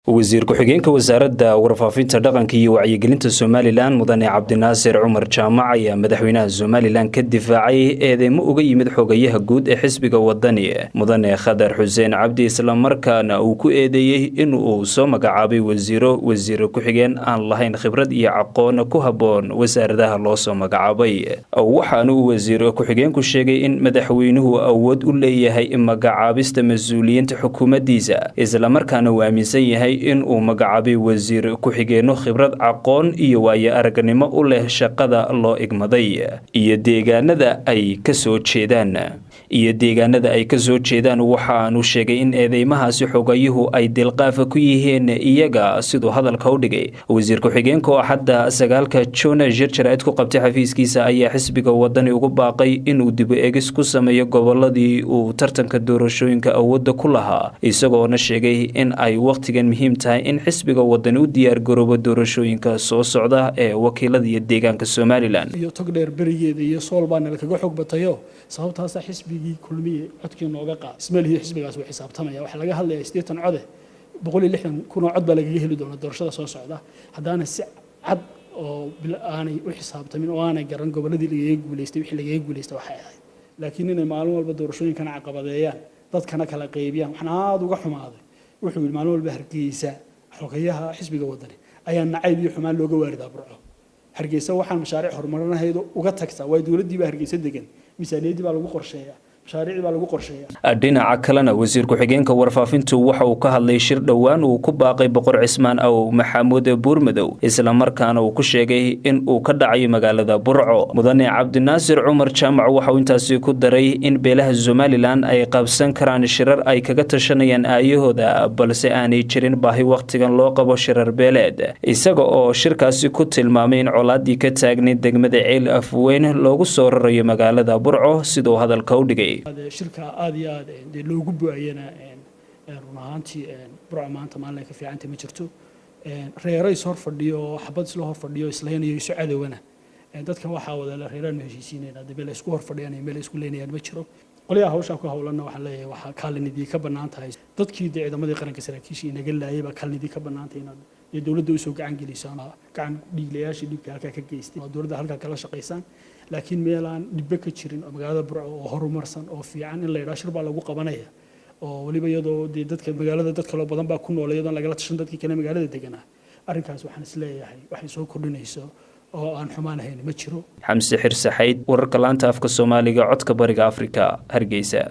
wasiir ku-xigeenka wasaaradda warfaafinta dhaqanka iyo wacyigelinta Somaliland mudane Cabdinaasir Cumar Jaamac ayaa madaxweynaha Somaliland ka difaacay eedeymo uga yimid xogayaha guud ee xisbiga wadani mudane Khadar Xuseen Cabdi isla markaana uu ku eedeeyay in uu soo magacaabay wasiir ku-xigeen aan lahayn khibrad iyo aqoon ku haboon wasaaradaha loo soo magacaabay waxaana uu wasiir ku-xigeenku sheegay in madaxweynuhu awood u leeyahay magacaabista mas'uuliyiinta xukuumaddiisa isla markaana uu aaminsan yahay in uu magacaabay wasiir ku-xigeeno khibrad aqoon iyo waayo aragnimo u leh shaqada loo igmaday iyo deegaanada ay ka soo jeedaan waxaanu sheegay in eedeymahaasi xogayuhu ay dilqaaf ku yihiin iyaga sidoo hadalka u dhigay wasiir ku-xigeenka oo hadda 9 June jirjiraad ku qabtay xafiiskiisa ayaa xisbiga wadani ugu baaqay inuu dib u eegis ku sameeyo goboladii uu tartanka doorashooyinka awoodda ku lahaa isagoona sheegay in ay waqtigan tahay in xisbiga wadani u diyaar garoobo doorashooyinka soo socda ee wakiilada iyo deegaanka Somaliland iyo togdheer barigeeda iyo Soolbaan kaga xog batayo sababtaas xisbigii kulmiye codkii nooga qaad ismaalihi xisbigaas uu xisaabtamaya waxa laga hadlayaa 80 cod 160 kun cod baa laga heli doona doorashada soo socda hadana si cad oo aanay u xisaabtamin oo aanay garan goboladii laga guuleystay wixii laga guuleystay waxa ahayd laakiin inay maalin walba doorashooyinkan caqabadeeyaan dadkana kala qaybiyaan waxna aad uga xumaaday wuxuu maalin walba hargeysa xogayaha xisbiga wadani ayaa nacayb iyo xumaan looga waaridaa burco hargeysa waxaan mashaariic horumarinahayd uga tagtaa way dawladii baa hargeysa degan miisaaniyadii baa lagu qorsheeyaa dhinaca kalena wasiir ku-xigeenka warfaafintu waxa uu ka hadlay shir dhowaan uu ku baaqay boqor Cismaan aw Maxamuud Buurmadow isla markaana uu ku sheegay in uu ka dhacay magaalada Burco mudane Cabdinaasir Cumar Jaamac waxa uu intaasi ku daray in beelaha Somaliland ay qabsan karaan shirar ay kaga tashanayaan aayahooda balse aanay jirin baahi waqtigan loo qabo shirar beeleed isaga oo shirkaasi ku tilmaamay in colaadii ka taagneyd degmada Ceel Afweyn loogu soo rarayo magaalada Burco sidoo hadalka u dhigay shirka aad iyo aad loogu buayana run ahaantii burco maanta maalin ka fiicanta ma jirto reeray soo fadhiyo xabad isla hor fadhiyo isleenayo isu cadowana dadka waxa wada la reeraan heshiisiinayna dibel isku hor fadhiyaan meel isku leenayaan ma jiro qoliyaha hawsha ku hawlana waxa leeyahay waxa kaalinidii ka banaan tahay dadkii ciidamadii qaranka saraakiisha inaga laayay kaalinidii ka banaan tahay in dawladda u soo gacan gelisaan gacan dhiiglayaashii dhibka halka ka geystay dawladda halka kala shaqeeysan laakiin meelaan dibba ka jirin magaalada Burco oo horumarsan oo fiican in la yiraahdo shir baa lagu qabanaya oo waliba iyadoo dadka magaalada dad kale badan baa ku nool iyadoo lagala tashan dadkii kale magaalada deganaa arrinkaas waxaan isleeyahay waxay soo kordhinayso oo aan xumaan ahayn ma jiro Xamse Xirsaxayd wararka laanta afka Soomaaliga codka bariga Afrika Hargeysa